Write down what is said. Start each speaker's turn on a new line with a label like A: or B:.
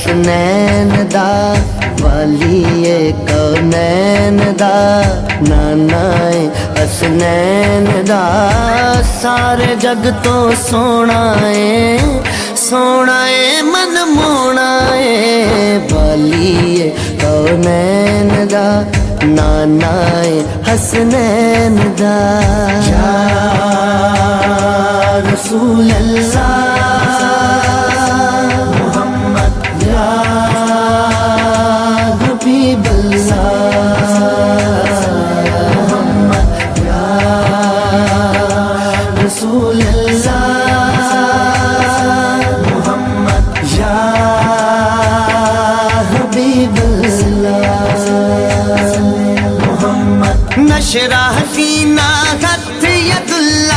A: حسنین دا ولی کونین دا نانا حسنین دا سارے جگ تو سونا ہے من مونا ہے ولی کونین دا نانا حسنین دا یا رسول اللہ محمد یا حبیب اللہ محمد یا رسول اللہ محمد یا حبیب اللہ محمد نشرہ سینہ